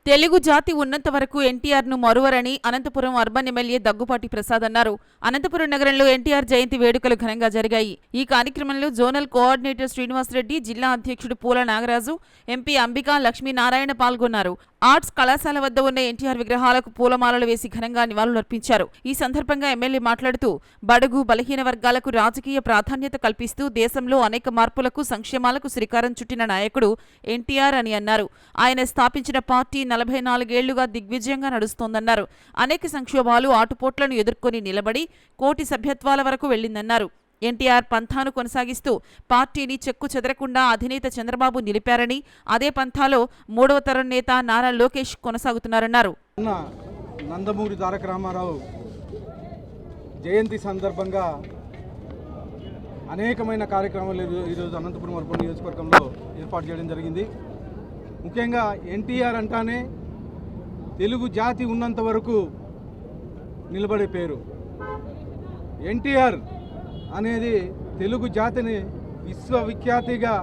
తెలుగు జాతి ఉన్నంత వరకు ఎన్టీఆర్ను మరువరని అనంతపురం అర్బన్ ఎమ్మెల్యే దగ్గుపాటి ప్రసాద్ అన్నారు. అనంతపురం నగరంలో ఎన్టీఆర్ జయంతి వేడుకలు ఘనంగా జరిగాయి. ఈ కార్యక్రమంలో జోనల్ కోఆర్డినేటర్ శ్రీనివాసరెడ్డి, జిల్లా అధ్యక్షుడు పూల నాగరాజు, ఎంపీ అంబికా లక్ష్మీనారాయణ పాల్గొన్నారు. ఆర్ట్స్ కళాశాల వద్ద ఉన్న ఎన్టీఆర్ విగ్రహాలకు పూలమాలలు వేసి ఘనంగా నివాళులర్పించారు. ఈ సందర్భంగా ఎమ్మెల్యే మాట్లాడుతూ బడుగు బలహీన వర్గాలకు రాజకీయ ప్రాధాన్యత కల్పిస్తూ దేశంలో అనేక మార్పులకు, సంక్షేమాలకు శ్రీకారం చుట్టిన నాయకుడు ఎన్టీఆర్ అని అన్నారు. ఆయన స్థాపించిన పార్టీ 44 ఏళ్లుగా దిగ్విజయంగా నడుస్తోందన్నారు. అనేక సంక్షోభాలు, ఆటుపోట్లను ఎదుర్కొని నిలబడి కోటి సభ్యత్వాల వరకు వెళ్లిందన్నారు. ఎన్టీఆర్ పంథాను కొనసాగిస్తూ పార్టీని చెక్కు చెదరకుండా అధినేత చంద్రబాబు నిలిపారని, అదే పంథాలో 3వ తరం నేత నారా లోకేష్ కొనసాగుతున్నారన్నారు. నందమూరి తారక రామారావు జయంతి సందర్భంగా అనేకమైన కార్యక్రమాలు ఈరోజు అనంతపురం అర్బన్ నియోజకవర్గంలో ఏర్పాటు చేయడం జరిగింది. ముఖ్యంగా ఎన్టీఆర్ అంటానే తెలుగు జాతి ఉన్నంత వరకు నిలబడే పేరు. ఎన్టీఆర్ అనేది తెలుగు జాతిని విశ్వవిఖ్యాతిగా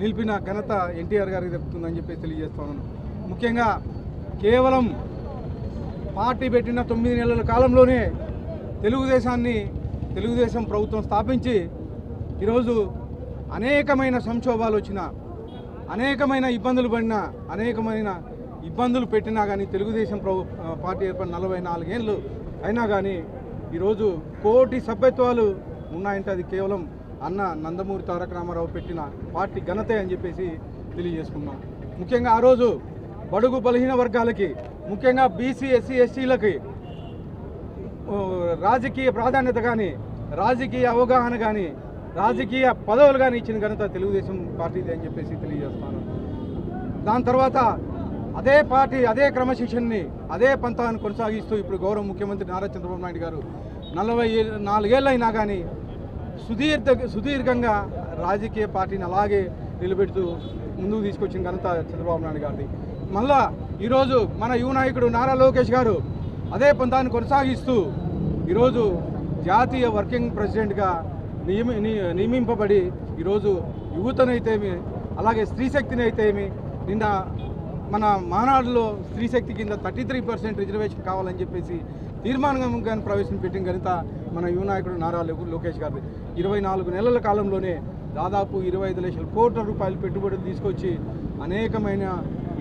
నిలిపిన ఘనత ఎన్టీఆర్ గారికి దక్కుతుందని చెప్పి తెలియజేస్తున్నాను. ముఖ్యంగా కేవలం పార్టీ పెట్టిన 9 నెలల కాలంలోనే తెలుగుదేశం ప్రభుత్వం స్థాపించి ఈరోజు అనేకమైన సంక్షోభాలు వచ్చినా, అనేకమైన ఇబ్బందులు పడినా, అనేకమైన ఇబ్బందులు పెట్టినా కానీ తెలుగుదేశం పార్టీ ఏర్పడిన 44 ఏళ్ళు అయినా కానీ ఈరోజు కోటి సభ్యత్వాలు ఉన్నాయంటే అది కేవలం అన్న నందమూరి తారక రామారావు పెట్టిన పార్టీ ఘనతే అని చెప్పేసి తెలియజేసుకున్నాం. ముఖ్యంగా ఆ రోజు బడుగు బలహీన వర్గాలకి, ముఖ్యంగా బీసీ, ఎస్సీ, ఎస్టీలకి రాజకీయ ప్రాధాన్యత కానీ, రాజకీయ అవగాహన కానీ, రాజకీయ పదవులు కానీ ఇచ్చిన ఘనత తెలుగుదేశం పార్టీది అని చెప్పేసి తెలియజేస్తాను. దాని తర్వాత అదే పార్టీ, అదే క్రమశిక్షణని, అదే పంతాన్ని కొనసాగిస్తూ ఇప్పుడు గౌరవ ముఖ్యమంత్రి నారా చంద్రబాబు నాయుడు గారు 44 ఏళ్ళు అయినా కానీ సుదీర్ఘంగా రాజకీయ పార్టీని అలాగే నిలబెడుతూ ముందుకు తీసుకొచ్చిన ఘనత చంద్రబాబు నాయుడు గారిది. మళ్ళా ఈరోజు మన యువ నాయకుడు నారా లోకేష్ గారు అదే పంతాన్ని కొనసాగిస్తూ ఈరోజు జాతీయ వర్కింగ్ ప్రెసిడెంట్గా నియమింపబడి ఈరోజు యువతనైతేమి, అలాగే స్త్రీశక్తిని అయితేమి, నిన్న మన మానాడులో స్త్రీశక్తి కింద 33% రిజర్వేషన్ కావాలని చెప్పేసి తీర్మానంగా ప్రవేశపెట్టిన ఘనత మన యువ నాయకుడు నారా లోకేష్ గారు. 24 నెలల కాలంలోనే దాదాపు 25 లక్షల కోట్ల రూపాయలు పెట్టుబడులు తీసుకొచ్చి అనేకమైన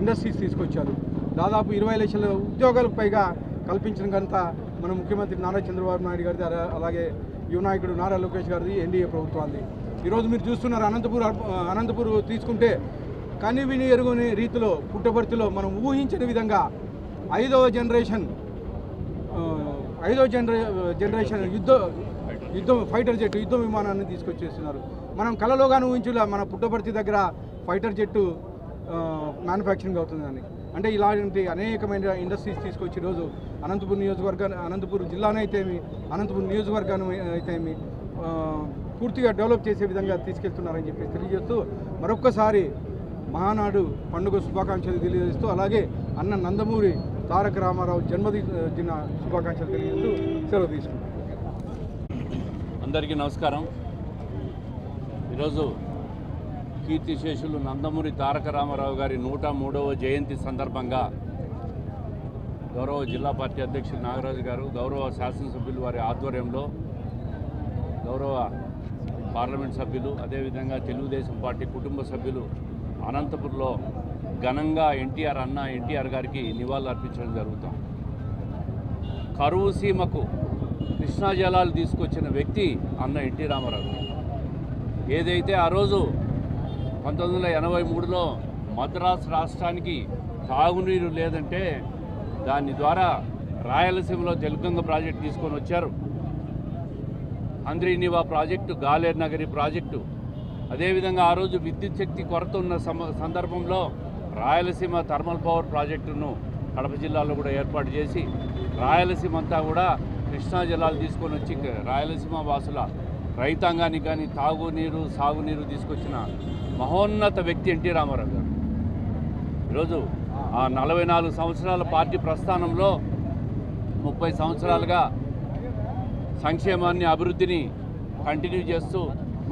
ఇండస్ట్రీస్ తీసుకొచ్చారు. దాదాపు 20 లక్షల ఉద్యోగాలకు పైగా కల్పించిన ఘనత మన ముఖ్యమంత్రి నారా చంద్రబాబు నాయుడు గారిది, అలాగే యువ నాయకుడు నారా లోకేష్ గారిది, ఎన్డీఏ ప్రభుత్వాన్ని. ఈరోజు మీరు చూస్తున్నారు అనంతపూర్ తీసుకుంటే కనివిని ఎరుగని రీతిలో పుట్టపర్తిలో మనం ఊహించని విధంగా ఐదవ జనరేషన్ యుద్ధ ఫైటర్ జెట్ యుద్ధ విమానాన్ని తీసుకొచ్చేస్తున్నారు. మనం కలలోగానే ఊహించులా మన పుట్టపర్తి దగ్గర ఫైటర్ జెట్టు మ్యానుఫ్యాక్చరింగ్ అవుతుందని. అంటే ఇలాంటి అనేకమైన ఇండస్ట్రీస్ తీసుకొచ్చి ఈరోజు అనంతపురం జిల్లానైతేమి, అనంతపురం నియోజకవర్గాన్ని అయితేమి పూర్తిగా డెవలప్ చేసే విధంగా తీసుకెళ్తున్నారని చెప్పి తెలియజేస్తూ మరొక్కసారి మహానాడు పండుగ శుభాకాంక్షలు తెలియజేస్తూ, అలాగే అన్న నందమూరి తారక రామారావు జన్మదిన శుభాకాంక్షలు తెలియజేస్తూ సెలవు తీసుకుంటాం. అందరికీ నమస్కారం. ఈరోజు కీర్తిశేషులు నందమూరి తారక రామారావు గారి 103వ జయంతి సందర్భంగా గౌరవ జిల్లా పార్టీ అధ్యక్షులు నాగరాజు గారు, గౌరవ శాసనసభ్యులు వారి ఆధ్వర్యంలో, గౌరవ పార్లమెంట్ సభ్యులు, అదేవిధంగా తెలుగుదేశం పార్టీ కుటుంబ సభ్యులు అనంతపురంలో ఘనంగా ఎన్టీఆర్ గారికి నివాళులు అర్పించడం జరుగుతాం. కరువు సీమకు కృష్ణా జలాలు తీసుకొచ్చిన వ్యక్తి అన్న ఎన్టీ రామారావు. ఏదైతే ఆ రోజు 1983లో మద్రాసు రాష్ట్రానికి తాగునీరు లేదంటే దాని ద్వారా రాయలసీమలో తెలుగంగ ప్రాజెక్టు తీసుకొని వచ్చారు. అంద్రీనివా ప్రాజెక్టు, గాలేరు నగరి ప్రాజెక్టు, అదేవిధంగా ఆ రోజు విద్యుత్ శక్తి కొరత ఉన్న సందర్భంలో రాయలసీమ థర్మల్ పవర్ ప్రాజెక్టును కడప జిల్లాలో కూడా ఏర్పాటు చేసి రాయలసీమ అంతా కూడా కృష్ణా జలాలు తీసుకొని వచ్చి రాయలసీమ వాసుల రైతాంగానికి కానీ తాగునీరు, సాగునీరు తీసుకొచ్చిన మహోన్నత వ్యక్తి ఎన్టీ రామారావు గారు. ఈరోజు ఆ 44 సంవత్సరాల పార్టీ ప్రస్థానంలో 30 సంవత్సరాలుగా సంక్షేమాన్ని, అభివృద్ధిని కంటిన్యూ చేస్తూ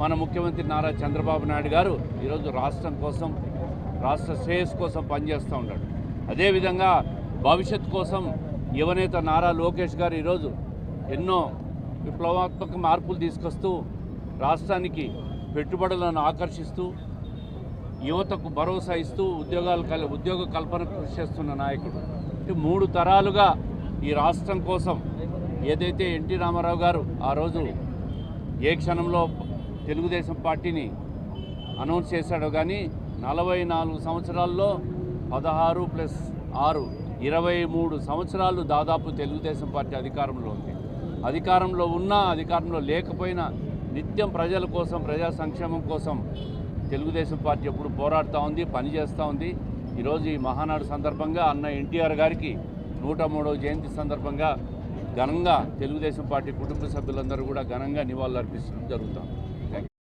మన ముఖ్యమంత్రి నారా చంద్రబాబు నాయుడు గారు ఈరోజు రాష్ట్రం కోసం, రాష్ట్ర శ్రేయస్సు కోసం పనిచేస్తూ ఉన్నాడు. అదేవిధంగా భవిష్యత్ కోసం యువనేత నారా లోకేష్ గారు ఈరోజు ఎన్నో విప్లవాత్మక మార్పులు తీసుకొస్తూ రాష్ట్రానికి పెట్టుబడులను ఆకర్షిస్తూ యువతకు భరోసా ఇస్తూ ఉద్యోగ కల్పన కృషి చేస్తున్న నాయకుడు. 3 తరాలుగా ఈ రాష్ట్రం కోసం ఏదైతే ఎన్టీ రామారావు గారు ఆ రోజు ఏ క్షణంలో తెలుగుదేశం పార్టీని అనౌన్స్ చేశాడో కానీ 44 సంవత్సరాల్లో 16 + 6 23 సంవత్సరాలు దాదాపు తెలుగుదేశం పార్టీ అధికారంలో ఉంది. అధికారంలో ఉన్నా అధికారంలో లేకపోయినా నిత్యం ప్రజల కోసం, ప్రజా సంక్షేమం కోసం తెలుగుదేశం పార్టీ ఎప్పుడు పోరాడుతూ ఉంది, పనిచేస్తూ ఉంది. ఈరోజు ఈ మహానాడు సందర్భంగా అన్న ఎన్టీఆర్ గారికి 103వ జయంతి సందర్భంగా ఘనంగా తెలుగుదేశం పార్టీ కుటుంబ సభ్యులందరూ కూడా ఘనంగా నివాళులు అర్పించడం జరుగుతుంది.